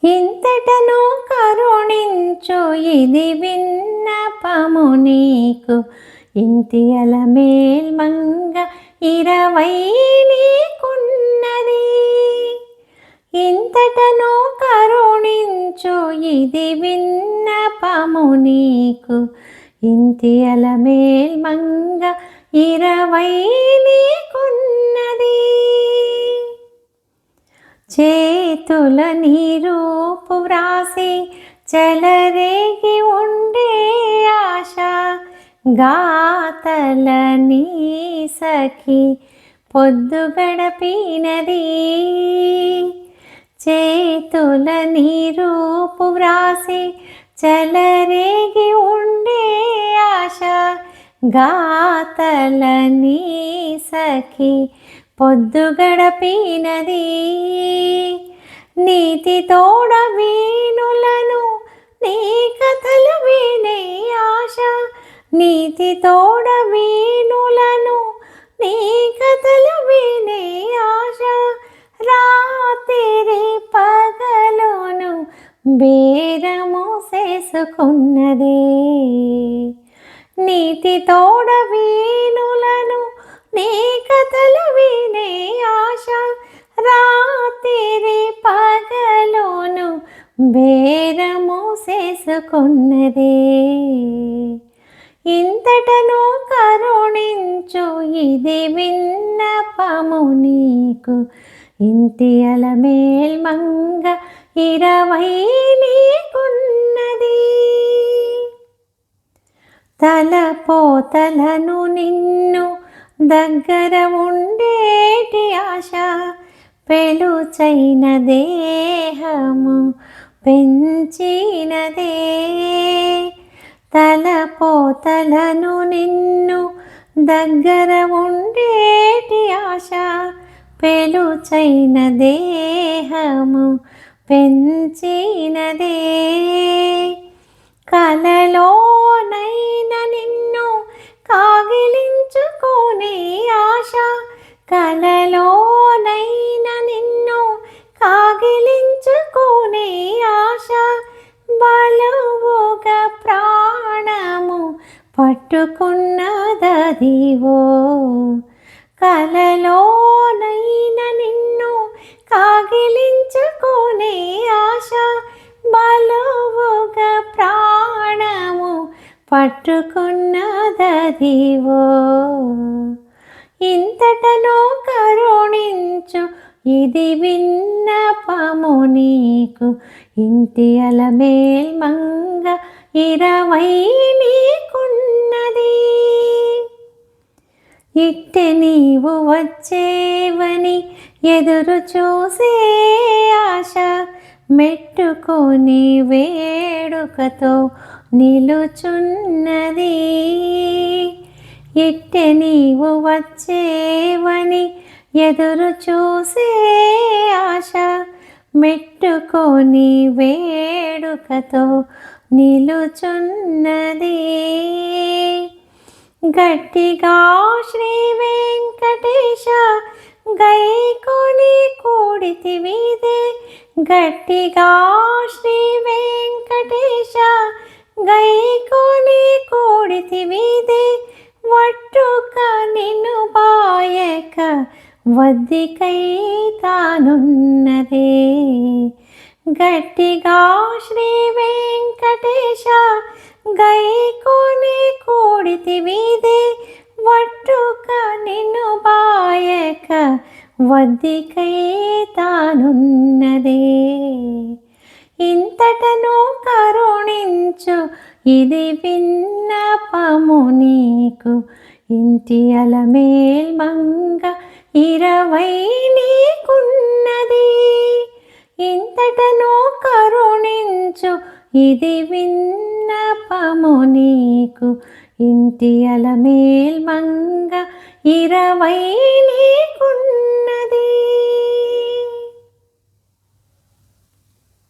ఇంతటను కరుణించు ఇది విన్నపము నీకు. ఇంటి అలమేల్మంగ 20 నీకున్నది. ఇంతటను కరుణించు ఇది విన్నపము నీకు. ఇంటి అలమేల్మంగ 20 నీకున్నది. చేతుల నీ రూపు వ్రాసి చెలరేగి ఉండే ఆశ. గాతల నీ సఖి పొద్దు గడపినది. చేతుల నీ రూపు వ్రాసి చెలరేగి ఉండే ఆశ. గాతల నీ సఖి పొద్దు గడపినది. నీతి తోడ వీణులను నీ కథలు వినే ఆశ. నీతి తోడ వీణులను నీ కథలు వినే ఆశ. రాత్రి పగలును బేరము చేసుకున్నదే. నీతి తోడ వీణులను నీ కథలు వినే ఆశ. రాత్రి పగలును బేరము చేసుకున్నదే. ఇంతటను కరుణించు ఇది విన్నపము నీకు. ఇంటి అలమేల్మంగ 20 నీకున్నది. తలపోతలను నిన్ను దగ్గర ఉండేటి ఆశ. పెలుచైన దేహము పెంచినదే. తలపోతలను నిన్ను దగ్గర ఉండేటి ఆశ. పెలుచైన దేహము పెంచినదే. కలలోనైన నిన్ను కాగిలించుకునే ఆశ. కలలోనైన నిన్ను కాగిలించుకునే ఆశ. బలవుగా ప్రాణము పట్టుకున్నదదివో. కలలోనైన నిన్ను కాగిలించుకునే ఆశ. బలవుగా ప్రాణము పట్టుకున్నదదివో. ఇంతటను కరుణించు ఇది విన్నపము నీకు. ఇంటి అలమేల్మంగ 20 నీకున్నది. ఇట్టె నీవు వచ్చేవని ఎదురు చూసే ఆశ. మెట్టుకొని వేడుకతో నిలుచున్నది. ఇట్టె నీవు వచ్చేవని ఎదురు చూసే ఆశ. మెట్టుకొని వేడుకతో నిలుచున్నది. గట్టిగా శ్రీ వెంకటేశ గైకొని కూడితివిదే. గట్టిగా శ్రీ వెంకటేశ గైకొని కూడితివిదే. వట్టుక నిన్ను బాయక వద్దికై తానున్నదే. గట్టిగా శ్రీ వెంకటేశ గైకొని కూడితివిదే. వట్టుక నిన్ను బాయక వద్దికై తానున్నదే. ఇంతటను కరుణించు ఇది విన్నపము నీకు. ఇంటి అలమేల్మంగ 20 నీకున్నది. ఇంతటను కరుణించు ఇది విన్నపము నీకు. ఇంటి అలమేల్మంగ 20 నీకున్నది.